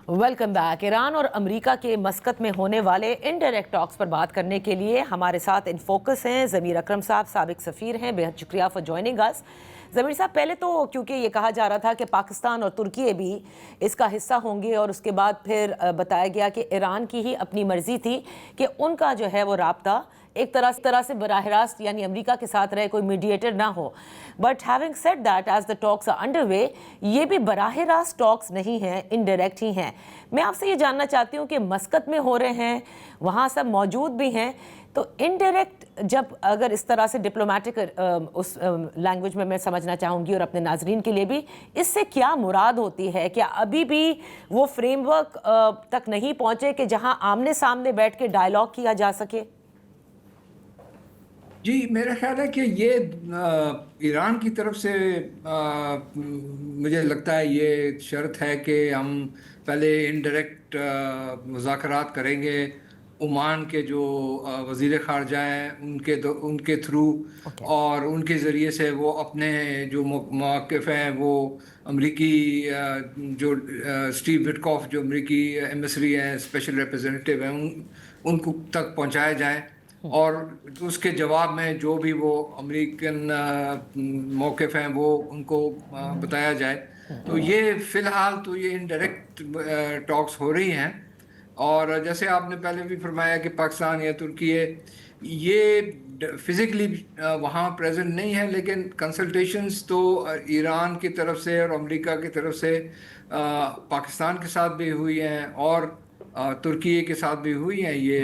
Welcome back. Iran और America के मस्कत में होने वाले इनडायरेक्ट टॉक्स पर बात करने के लिए हमारे साथ इन फोकस हैं ज़मीर अकरम साहब, साबिक सफ़ीर हैं। बेहद शुक्रिया फॉर जॉइनिंग अस। ज़मीर साहब, पहले तो क्योंकि ये कहा जा रहा था कि पाकिस्तान और तुर्की भी इसका हिस्सा होंगे और उसके बाद फिर बताया गया कि ईरान की ही अपनी मर्ज़ी थी कि उनका जो है वो राब्ता एक तरह से बराह रास्त यानी अमेरिका के साथ रहे, कोई मीडिएटर ना हो। But having said that, as the talks are underway, ये भी बराह रास्त टॉक्स नहीं हैं, इनडायरेक्ट ही हैं। मैं आपसे ये जानना चाहती हूँ कि मस्कत में हो रहे हैं, वहाँ सब मौजूद भी हैं, तो इनडायरेक्ट जब अगर इस तरह से डिप्लोमेटिक उस लैंग्वेज में मैं समझना चाहूँगी और अपने नाजरीन के लिए भी, इससे क्या मुराद होती है? क्या अभी भी वो फ्रेमवर्क तक नहीं पहुँचे कि जहाँ आमने सामने बैठ के डायलॉग किया जा सके? जी, मेरा ख्याल है कि ये ईरान की तरफ से मुझे लगता है ये शर्त है कि हम पहले इनडायरेक्ट मुज़ाकरात करेंगे। ओमान के जो वज़ीर ख़ारजा हैं उनके थ्रू और उनके ज़रिए से वो अपने जो मौक़िफ़ हैं वो अमरीकी जो स्टीव विटकॉफ जो अमरीकी एम्बेसडर हैं, स्पेशल रिप्रेजेंटेटिव हैं, उनको तक पहुँचाए जाएँ और उसके जवाब में जो भी वो अमेरिकन मौक़िफ़ हैं वो उनको बताया जाए। तो ये फ़िलहाल तो ये इनडायरेक्ट टॉक्स हो रही हैं और जैसे आपने पहले भी फरमाया कि पाकिस्तान या तुर्की ये फिज़िकली वहाँ प्रेजेंट नहीं है, लेकिन कंसल्टेशंस तो ईरान की तरफ से और अमेरिका की तरफ से पाकिस्तान के साथ भी हुई हैं और तुर्की के साथ भी हुई हैं ये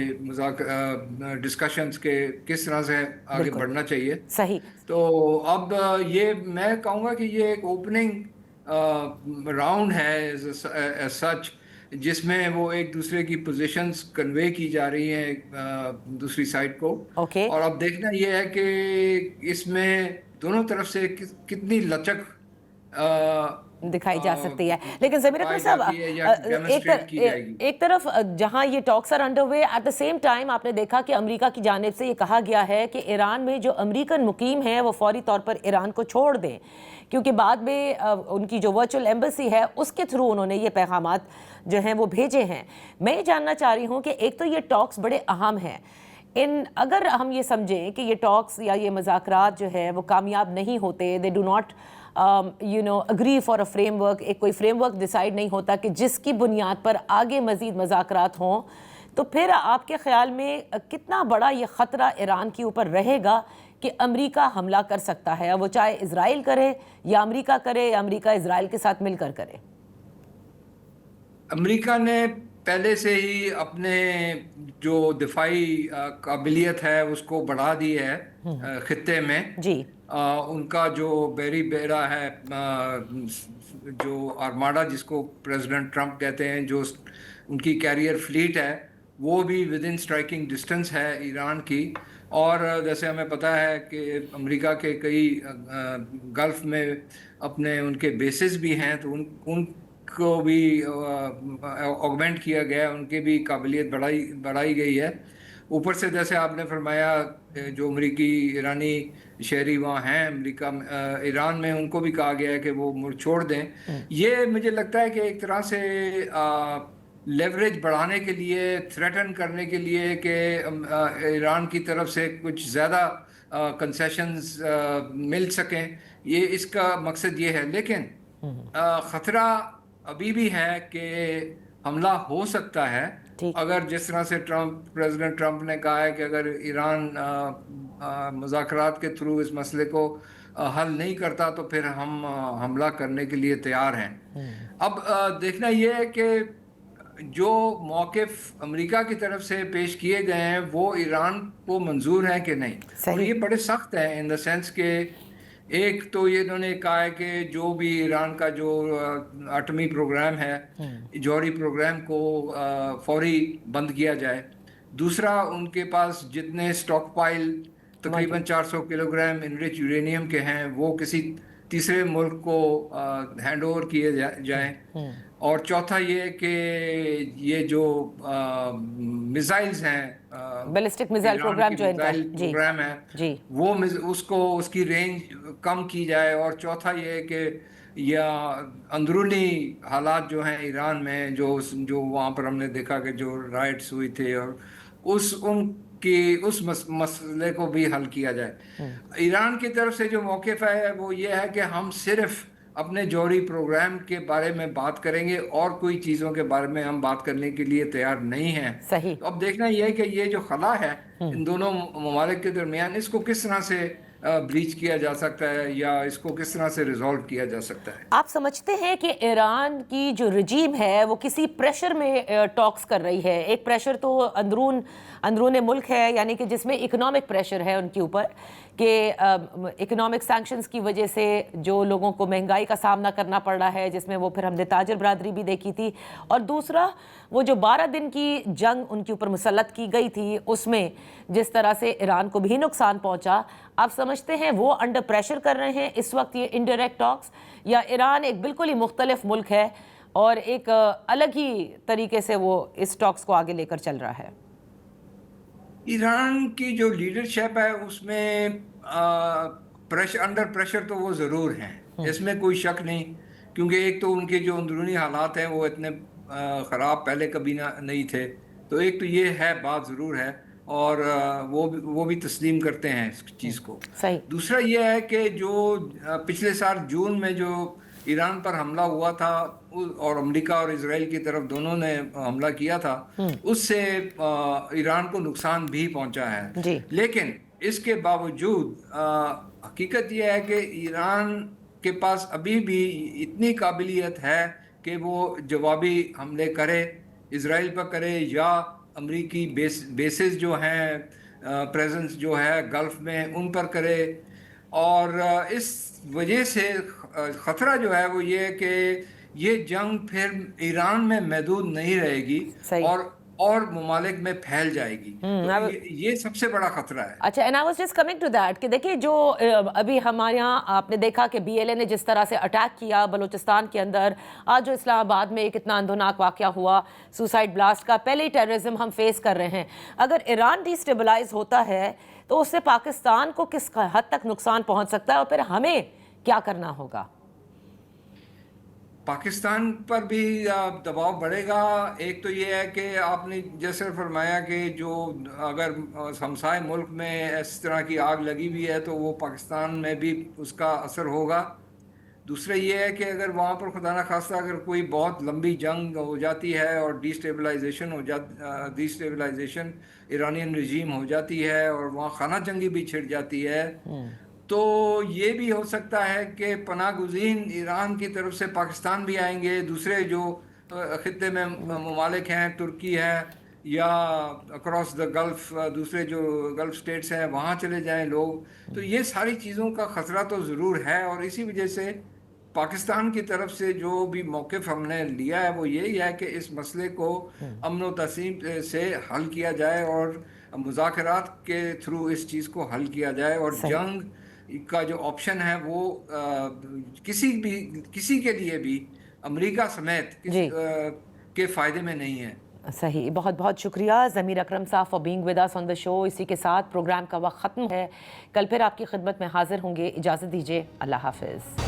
डिस्कशंस के किस तरह से आगे बढ़ना चाहिए। सही। तो अब ये मैं कहूँगा कि ये एक ओपनिंग राउंड है सच, जिसमें वो एक दूसरे की पोजीशंस कन्वे की जा रही हैं दूसरी साइड को। और अब देखना ये है कि इसमें दोनों तरफ से कितनी लचक दिखाई जा सकती है। लेकिन ज़मीर अकरम साहब, एक तरफ जहां ये talks are underway, at the same time आपने देखा कि अमेरिका की जानिब से ये कहा गया है कि ईरान में जो अमेरिकन मुकीम हैं वो फौरी तौर पर ईरान को छोड़ दें, क्योंकि बाद में उनकी जो वर्चुअल एम्बेसी है उसके थ्रू उन्होंने ये पैगामात जो हैं वो भेजे हैं। मैं ये जानना चाह रही हूँ कि एक तो ये टॉक्स बड़े अहम हैं, अगर हम ये समझें कि ये टॉक्स या ये मुज़ाकरात जो है वो कामयाब नहीं होते, they do not agree for a framework, एक कोई फ्रेमवर्क डिसाइड नहीं होता कि जिसकी बुनियाद पर आगे मज़ीद मुज़ाकरात हों, तो फिर आपके ख़्याल में कितना बड़ा ये ख़तरा ईरान के ऊपर रहेगा कि अमेरिका हमला कर सकता है, वो चाहे इजराइल करे या अमेरिका करे या अमेरिका इजराइल के साथ मिलकर करे? अमेरिका ने पहले से ही अपने जो दिफाई काबिलियत है उसको बढ़ा दी है खित्ते में। जी। उनका जो बेरी बेरा है, जो आर्माडा जिसको प्रेसिडेंट ट्रंप कहते हैं, जो उनकी कैरियर फ्लीट है वो भी विद इन स्ट्राइकिंग डिस्टेंस है ईरान की। और जैसे हमें पता है कि अमेरिका के कई गल्फ में अपने उनके बेसिस भी हैं, तो उनको भी ऑगमेंट किया गया, उनकी भी काबिलियत बढ़ाई गई है। ऊपर से जैसे आपने फरमाया जो अमरीकी ईरानी शहरी वहाँ हैं अमेरिका ईरान में, उनको भी कहा गया है कि वो मुड़ छोड़ दें। ये मुझे लगता है कि एक तरह से लेवरेज बढ़ाने के लिए, थ्रेटन करने के लिए कि ईरान की तरफ से कुछ ज़्यादा कंसेशंस मिल सकें, ये इसका मकसद ये है। लेकिन ख़तरा अभी भी है कि हमला हो सकता है अगर जिस तरह से प्रेसिडेंट ट्रंप ने कहा है कि अगर ईरान मुज़ाकरात के थ्रू इस मसले को हल नहीं करता तो फिर हम हमला करने के लिए तैयार हैं। अब देखना यह है कि जो मौक़िफ़ अमेरिका की तरफ से पेश किए गए हैं वो ईरान को मंजूर हैं कि नहीं, और ये बड़े सख्त हैं इन द सेंस के एक तो ये इन्होंने कहा है कि जो भी ईरान का जो एटमी प्रोग्राम है, जौहरी प्रोग्राम को फौरी बंद किया जाए। दूसरा, उनके पास जितने स्टॉक पाइल तकरीबन 400 किलोग्राम इनरिच यूरेनियम के हैं वो किसी तीसरे मुल्क को हैंड ओवर किए जाएं। और चौथा ये कि ये जो मिसाइल्स हैं, बैलिस्टिक मिसाइल प्रोग्राम जो इनका प्रोग्राम है, वो उसकी रेंज कम की जाए। और चौथा ये है कि یا اندرونی حالات جو ہیں ایران میں، جو وہاں پر ہم نے دیکھا کہ جو رائٹس ہوئی تھے، اور اس مسئلے کو بھی حل کیا جائے۔ ایران کی طرف سے جو موقف ہے وہ یہ ہے کہ ہم صرف اپنے جوہری پروگرام کے بارے میں بات کریں گے، اور کوئی چیزوں کے بارے میں ہم بات کرنے کے لیے تیار نہیں ہیں۔ صحیح۔ تو اب دیکھنا یہ ہے کہ یہ جو خلا ہے ان دونوں ممالک کے درمیان، اس کو کس طرح سے بریچ کیا جا سکتا ہے، یا اس کو کس طرح سے ریزالو کیا جا سکتا ہے۔ آپ سمجھتے ہیں کہ ایران کی جو رجیم ہے وہ کسی پریشر میں ٹاکس کر رہی ہے؟ ایک پریشر تو اندرون ملک ہے، یعنی کہ جس میں اکنامک پریشر ہے ان کے اوپر، کہ اکنامک سینکشنز کی وجہ سے جو لوگوں کو مہنگائی کا سامنا کرنا پڑ رہا ہے، جس میں وہ پھر ہم نے تاجر برادری بھی دیکھی تھی، اور دوسرا وہ جو 12 دن کی جنگ ان کے اوپر مسلط کی گئی تھی، اس میں جس طرح سے ایران کو بھی نقصان پہنچا۔ آپ سمجھتے ہیں وہ انڈر پریشر کر رہے ہیں اس وقت یہ انڈائریکٹ ٹاکس، یا ایران ایک بالکل ہی مختلف ملک ہے اور ایک الگ ہی طریقے سے وہ اس ٹاکس کو آگے لے کر چل رہا ہے؟ ایران کی جو لیڈرشپ ہے اس میں انڈر پریشر تو وہ ضرور ہیں، اس میں کوئی شک نہیں، کیونکہ ایک تو ان کے جو اندرونی حالات ہیں وہ اتنے خراب پہلے کبھی نہیں تھے، تو ایک تو یہ ہے، بات ضرور ہے، اور وہ بھی تسلیم کرتے ہیں اس چیز کو۔ صحیح۔ دوسرا یہ ہے کہ جو پچھلے سال جون میں جو ایران پر حملہ ہوا تھا، اور امریکہ اور اسرائیل کی طرف دونوں نے حملہ کیا تھا، اس سے ایران کو نقصان بھی پہنچا ہے۔ جی۔ لیکن اس کے باوجود حقیقت یہ ہے کہ ایران کے پاس ابھی بھی اتنی قابلیت ہے کہ وہ جوابی حملے کرے، اسرائیل پر کرے، یا امریکی بیسز جو ہیں، پریزنس جو ہے گلف میں، ان پر کرے۔ اور اس وجہ سے خطرہ جو ہے وہ یہ کہ یہ جنگ پھر ایران میں محدود نہیں رہے گی، اور ممالک میں پھیل جائے گی، تو یہ سب سے بڑا خطرہ ہے۔ اچھا، and I was just coming to that کہ دیکھیں جو ابھی ہمارے یہاں آپ نے دیکھا کہ BLA نے جس طرح سے اٹیک کیا بلوچستان کے اندر، آج جو اسلام آباد میں ایک اتنا اندھوناک واقعہ ہوا سوسائڈ بلاسٹ کا، پہلے ہی ٹیررزم ہم فیس کر رہے ہیں۔ اگر ایران ڈی اسٹیبلائز ہوتا ہے تو اس سے پاکستان کو کس حد تک نقصان پہنچ سکتا ہے، اور پھر ہمیں کیا کرنا ہوگا؟ پاکستان پر بھی دباؤ بڑھے گا۔ ایک تو یہ ہے کہ آپ نے جیسے فرمایا کہ جو اگر ہمسائے ملک میں اس طرح کی آگ لگی ہوئی ہے تو وہ پاکستان میں بھی اس کا اثر ہوگا۔ دوسرا یہ ہے کہ اگر وہاں پر خدا نخواستہ اگر کوئی بہت لمبی جنگ ہو جاتی ہے اور ڈی اسٹیبلائزیشن ایرانین رجیم ہو جاتی ہے، اور وہاں خانہ جنگی بھی چھڑ جاتی ہے، تو یہ بھی ہو سکتا ہے کہ پناہ گزین ایران کی طرف سے پاکستان بھی آئیں گے، دوسرے جو خطے میں ممالک ہیں، ترکی ہے، یا اکراس دا گلف دوسرے جو گلف سٹیٹس ہیں وہاں چلے جائیں لوگ۔ تو یہ ساری چیزوں کا خطرہ تو ضرور ہے، اور اسی وجہ سے پاکستان کی طرف سے جو بھی موقف ہم نے لیا ہے وہ یہی ہے کہ اس مسئلے کو امن و تسلیم سے حل کیا جائے، اور مذاکرات کے تھرو اس چیز کو حل کیا جائے، اور جنگ کا جو آپشن ہے وہ کسی کے لیے بھی، امریکہ سمیت کے فائدے میں نہیں ہے۔ صحیح، بہت بہت شکریہ ضمیر اکرم صاحب فار بینگ ود اس آن دا شو۔ اسی کے ساتھ پروگرام کا وقت ختم ہے، کل پھر آپ کی خدمت میں حاضر ہوں گے، اجازت دیجیے، اللہ حافظ۔